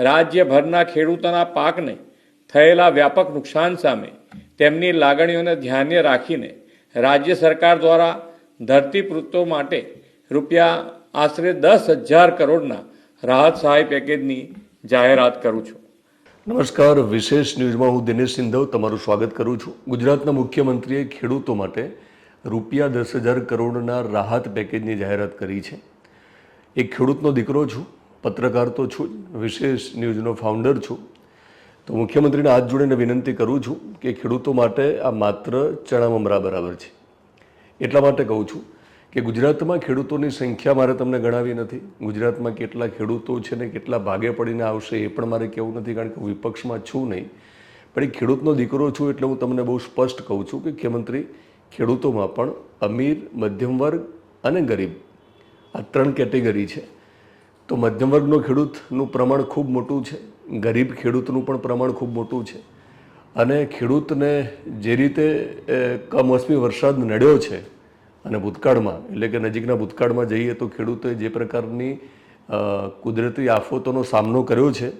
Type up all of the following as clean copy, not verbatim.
રાજ્યભરના ખેડૂતોના પાકને થયેલા વ્યાપક નુકસાન સામે તેમની લાગણીઓને ધ્યાને રાખીને રાજ્ય સરકાર દ્વારા ધરતીપુત્રો માટે રૂપિયા આશરે 10,000 કરોડના રાહત સહાય પેકેજની જાહેરાત કરું છું. નમસ્કાર, વિશેષ ન્યૂઝમાં હું દિનેશ સિંધવ તમારું સ્વાગત કરું છું. ગુજરાતના મુખ્યમંત્રીએ ખેડૂતો માટે રૂપિયા 10,000 કરોડના રાહત પેકેજની જાહેરાત કરી છે. એક ખેડૂતનો દીકરો છું, પત્રકાર તો છું જ, વિશેષ ન્યૂઝનો ફાઉન્ડર છું. તો મુખ્યમંત્રીને હાથ જોડીને વિનંતી કરું છું કે ખેડૂતો માટે આ માત્ર ચણા મમરા બરાબર છે. એટલા માટે કહું છું કે ગુજરાતમાં ખેડૂતોની સંખ્યા મારે તમને ગણાવી નથી. ગુજરાતમાં કેટલા ખેડૂતો છે ને કેટલા ભાગે પડીને આવશે એ પણ મારે કહેવું નથી, કારણ કે વિપક્ષમાં છું નહીં. પણ એક ખેડૂતનો દીકરો છું એટલે હું તમને બહુ સ્પષ્ટ કહું છું કે મુખ્યમંત્રી ખેડૂતોમાં પણ અમીર, મધ્યમ વર્ગ અને ગરીબ આ 3 કેટેગરી છે. તો મધ્યમ વર્ગનો ખેડૂતનું પ્રમાણ ખૂબ મોટું છે, ગરીબ ખેડૂતનું પણ પ્રમાણ ખૂબ મોટું છે. અને ખેડૂતને જે રીતે કમોસમી વરસાદ નડ્યો છે અને ભૂતકાળમાં, એટલે કે નજીકના ભૂતકાળમાં જઈએ તો ખેડૂતોએ જે પ્રકારની કુદરતી આફતોનો સામનો કર્યો છે,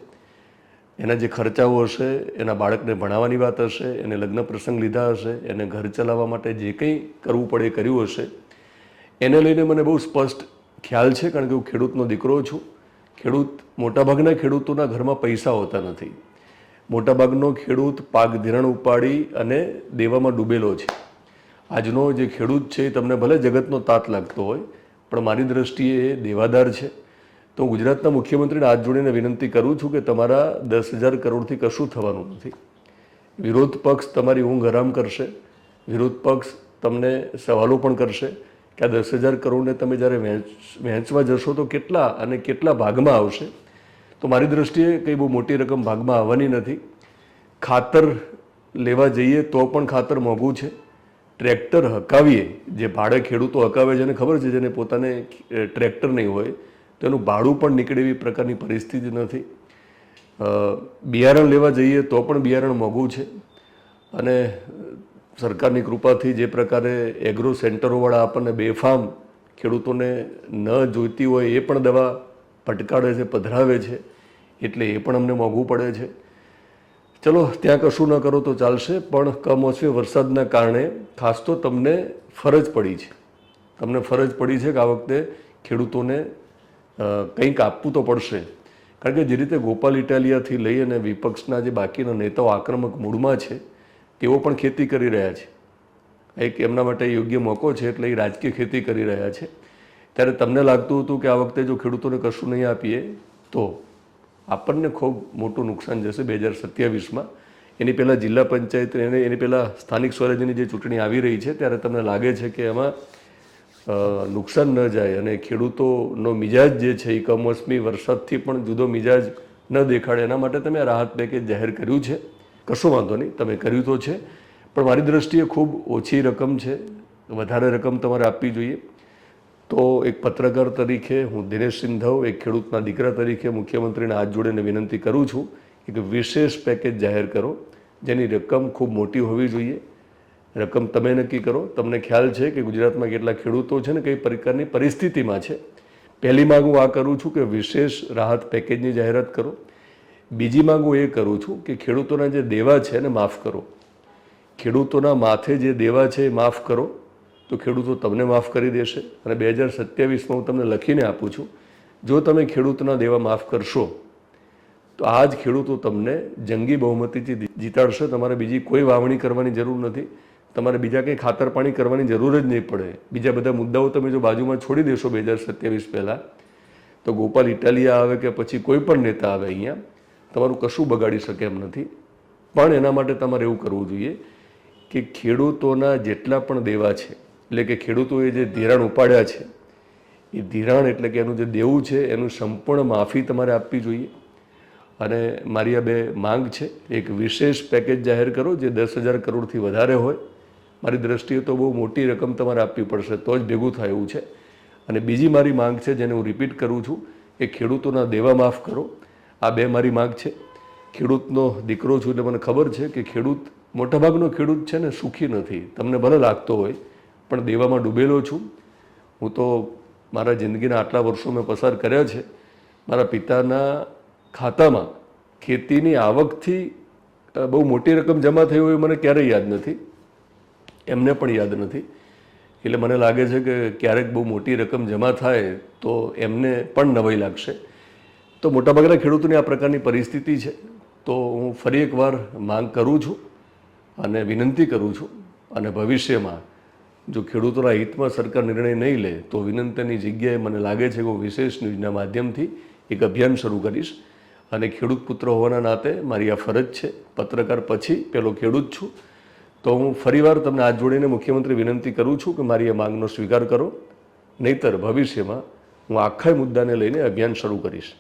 એના જે ખર્ચાઓ હશે, એના બાળકને ભણાવવાની વાત હશે, એને લગ્ન પ્રસંગ લીધા હશે, એને ઘર ચલાવવા માટે જે કંઈ કરવું પડે એ કર્યું હશે, એને લઈને મને બહુ સ્પષ્ટ ખ્યાલ છે, કારણ કે હું ખેડૂતનો દીકરો છું. મોટાભાગના ખેડૂતોના ઘરમાં પૈસા હોતા નથી. મોટાભાગનો ખેડૂત પાક ધિરાણ ઉપાડી અને દેવામાં ડૂબેલો છે. આજનો જે ખેડૂત છે એ તમને ભલે જગતનો તાત લાગતો હોય, પણ મારી દ્રષ્ટિએ એ દેવાદાર છે. તો હું ગુજરાતના મુખ્યમંત્રીને હાથ જોડીને વિનંતી કરું છું કે તમારા 10,000 કરોડથી કશું થવાનું નથી. વિરોધ પક્ષ તમારી ઊંઘ હરામ કરશે, વિરોધ પક્ષ તમને સવાલો પણ કરશે કે આ 10,000 કરોડને તમે જ્યારે વહેંચવા જશો તો કેટલા અને કેટલા ભાગમાં આવશે. તો મારી દ્રષ્ટિએ કંઈ બહુ મોટી રકમ ભાગમાં આવવાની નથી. ખાતર લેવા જઈએ તો પણ ખાતર મોંઘું છે. ટ્રેક્ટર હકાવીએ, જે ભાડે ખેડૂતો હકાવે છે, એને ખબર છે, જેને પોતાને ટ્રેક્ટર નહીં હોય તો એનું ભાડું પણ નીકળે એવી પ્રકારની પરિસ્થિતિ નથી. બિયારણ લેવા જઈએ તો પણ બિયારણ મોંઘું છે. અને સરકારની કૃપાથી જે પ્રકારે એગ્રો સેન્ટરોવાળા આપણને બેફામ ખેડૂતોને ન જોઈતી હોય એ પણ દવા પટકાડે છે, પધરાવે છે, એટલે એ પણ અમને મોંઘું પડે છે. ચલો, ત્યાં કશું ન કરો તો ચાલશે, પણ કમોસમી વરસાદના કારણે ખાસ તો તમને ફરજ પડી છે. તમને ફરજ પડી છે કે આ વખતે ખેડૂતોને કંઈક આપવું તો પડશે. કારણ કે જે રીતે ગોપાલ ઇટાલિયાથી લઈ અને વિપક્ષના જે બાકીના નેતાઓ આક્રમક મૂડમાં છે, તેઓ પણ ખેતી કરી રહ્યા છે. એક એમના માટે યોગ્ય મોકો છે, એટલે એ રાજકીય ખેતી કરી રહ્યા છે. ત્યારે તમને લાગતું હતું કે આ વખતે જો ખેડૂતોને કશું નહીં આપીએ તો આપણને ખૂબ મોટું નુકસાન જશે 2027માં. એની પહેલાં જિલ્લા પંચાયત, એની પહેલાં સ્થાનિક સ્વરાજ્યની જે ચૂંટણી આવી રહી છે, ત્યારે તમને લાગે છે કે એમાં નુકસાન ન જાય અને ખેડૂતોનો મિજાજ જે છે એ કમોસમી વરસાદથી પણ જુદો મિજાજ ન દેખાડે, એના માટે તમે આ રાહત પેકેજ જાહેર કર્યું છે. કશો વાંધો નહીં, તમે કર્યું તો છે, પણ મારી દ્રષ્ટિએ ખૂબ ઓછી રકમ છે. વધારે રકમ તમારે આપવી જોઈએ. તો એક પત્રકાર તરીકે હું દિનેશ સિંધવ, એક ખેડૂતના દીકરા તરીકે મુખ્યમંત્રીને હાથ જોડીને વિનંતી કરું છું કે વિશેષ પેકેજ જાહેર કરો, જેની રકમ ખૂબ મોટી હોવી જોઈએ. રકમ તમે નક્કી કરો. તમને ખ્યાલ છે કે ગુજરાતમાં કેટલા ખેડૂતો છે ને કઈ પ્રકારની પરિસ્થિતિમાં છે. પહેલી માંગ હું આ કરું છું કે વિશેષ રાહત પેકેજની જાહેરાત કરો. બીજી માંગ હું એ કરું છું કે ખેડૂતોના જે દેવા છે એને માફ કરો. ખેડૂતોના માથે જે દેવા છે એ માફ કરો, તો ખેડૂતો તમને માફ કરી દેશે. અને 2027માં હું તમને લખીને આપું છું, જો તમે ખેડૂતના દેવા માફ કરશો તો આ જ ખેડૂતો તમને જંગી બહુમતીથી જીતાડશે. તમારે બીજી કોઈ વાવણી કરવાની જરૂર નથી. તમારે બીજા કંઈ ખાતર પાણી કરવાની જરૂર જ નહીં પડે. બીજા બધા મુદ્દાઓ તમે જો બાજુમાં છોડી દેશો 2027 પહેલાં, તો ગોપાલ ઇટાલિયા આવે કે પછી કોઈ પણ નેતા આવે અહીંયા, તમારું કશું બગાડી શકે એમ નથી. પણ એના માટે તમારે એવું કરવું જોઈએ કે ખેડૂતોના જેટલા પણ દેવા છે, એટલે કે ખેડૂતોએ જે ધિરાણ ઉપાડ્યા છે, એ ધિરાણ એટલે કે એનું જે દેવું છે એનું સંપૂર્ણ માફી તમારે આપવી જોઈએ. અને મારી આ બે માંગ છે. એક વિશેષ પેકેજ જાહેર કરો જે 10,000 કરોડથી વધારે હોય. મારી દ્રષ્ટિએ તો બહુ મોટી રકમ તમારે આપવી પડશે તો જ ભેગું થાય એવું છે. અને બીજી મારી માંગ છે, જેને હું રિપીટ કરું છું, કે ખેડૂતોના દેવા માફ કરો. આ બે મારી માંગ છે. ખેડૂતનો દીકરો છું એટલે મને ખબર છે કે મોટાભાગનો ખેડૂત છે ને સુખી નથી. તમને ભલે લાગતો હોય, પણ દેવામાં ડૂબેલો છું. હું તો મારા જિંદગીના આટલા વર્ષો મેં પસાર કર્યા છે. મારા પિતાના ખાતામાં ખેતીની આવકથી બહુ મોટી રકમ જમા થઈ હોય મને ક્યારેય યાદ નથી, એમને પણ યાદ નથી. એટલે મને લાગે છે કે ક્યારેક બહુ મોટી રકમ જમા થાય તો એમને પણ નવાઈ લાગશે. તો મોટાભાગના ખેડૂતોની આ પ્રકારની પરિસ્થિતિ છે. તો હું ફરી એકવાર માંગ કરું છું અને વિનંતી કરું છું, અને ભવિષ્યમાં જો ખેડૂતોના હિતમાં સરકાર નિર્ણય નહીં લે તો વિનંતીની જગ્યાએ મને લાગે છે કે હું વિશેષ ન્યૂઝના માધ્યમથી એક અભિયાન શરૂ કરીશ. અને ખેડૂત પુત્ર હોવાના નાતે મારી આ ફરજ છે, પત્રકાર પછી પહેલો ખેડૂત છું. તો હું ફરીવાર તમને હાથ જોડીને મુખ્યમંત્રી વિનંતી કરું છું કે મારી આ માંગનો સ્વીકાર કરો, નહીંતર ભવિષ્યમાં હું આખા મુદ્દાને લઈને અભિયાન શરૂ કરીશ.